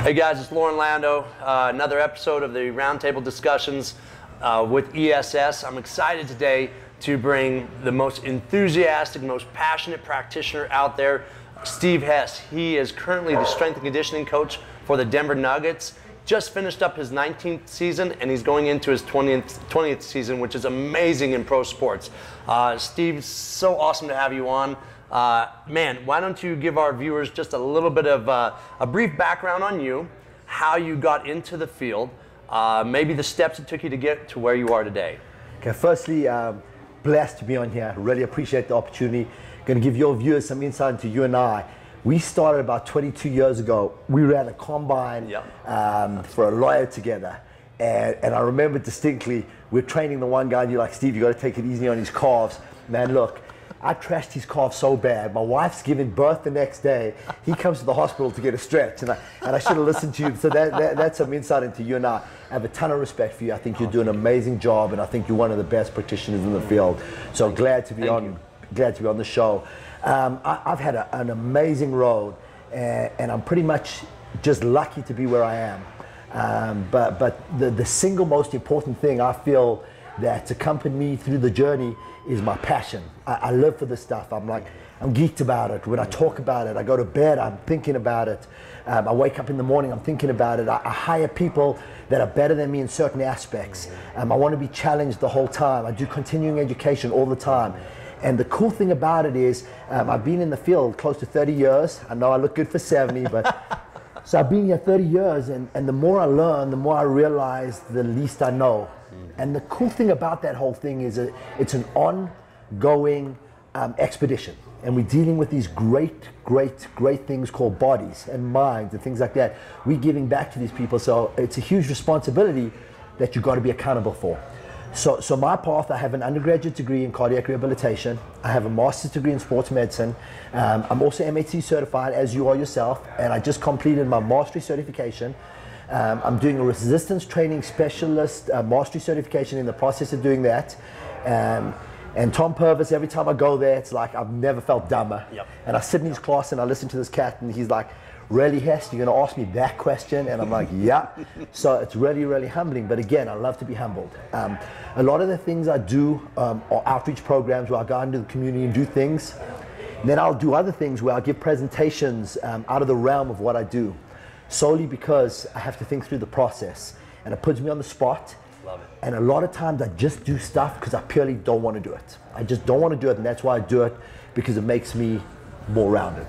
Hey guys, it's Lauren Lando. Another episode of the Roundtable Discussions with ESS. I'm excited today to bring the most enthusiastic, most passionate practitioner out there, Steve Hess. He is currently the strength and conditioning coach for the Denver Nuggets. Just finished up his 19th season and he's going into his 20th season, which is amazing in pro sports. Steve, so awesome to have you on. Man, why don't you give our viewers just a little bit of a brief background on you, how you got into the field, maybe the steps it took you to get to where you are today. Okay, firstly, blessed to be on here. Really appreciate the opportunity. Going to give your viewers some insight into you and I. We started about 22 years ago. We ran a combine for a lawyer together. And I remember distinctly, we're training the one guy and you're like, Steve, you got to take it easy on his calves. Man, look, I trashed his calves so bad. My wife's giving birth the next day. He comes to the hospital to get a stretch, and I should have listened to you. So that's some insight into you and I. I have a ton of respect for you. I think you do an amazing job, and I think you're one of the best practitioners in the field. So glad to be on the show. I've had an amazing road, and I'm pretty much just lucky to be where I am. But the single most important thing I feel that's accompanied me through the journey is my passion. I live for this stuff. I'm geeked about it. When I talk about it, I go to bed, I'm thinking about it. I wake up in the morning, I'm thinking about it. I hire people that are better than me in certain aspects. I want to be challenged the whole time. I do continuing education all the time. And the cool thing about it is, I've been in the field close to 30 years. I know I look good for 70, but so I've been here 30 years, and the more I learn, the more I realize the least I know. And the cool thing about that whole thing is it's an ongoing expedition. And we're dealing with these great things called bodies and minds and things like that. We're giving back to these people, so it's a huge responsibility that you've got to be accountable for. So my path, I have an undergraduate degree in cardiac rehabilitation. I have a master's degree in sports medicine. I'm also MAT certified, as you are yourself, and I just completed my mastery certification. I'm doing a resistance training specialist mastery certification, in the process of doing that. And Tom Purvis, every time I go there, it's like I've never felt dumber. Yep. And I sit in his class and I listen to this cat, and he's like, really, Hess, you're going to ask me that question? And I'm like, yeah. So it's really humbling. But again, I love to be humbled. A lot of the things I do are outreach programs where I go into the community and do things. And then I'll do other things where I'll give presentations out of the realm of what I do, solely because I have to think through the process. And it puts me on the spot. Love it. And a lot of times I just do stuff because I purely don't want to do it. I just don't want to do it, and that's why I do it, because it makes me more rounded.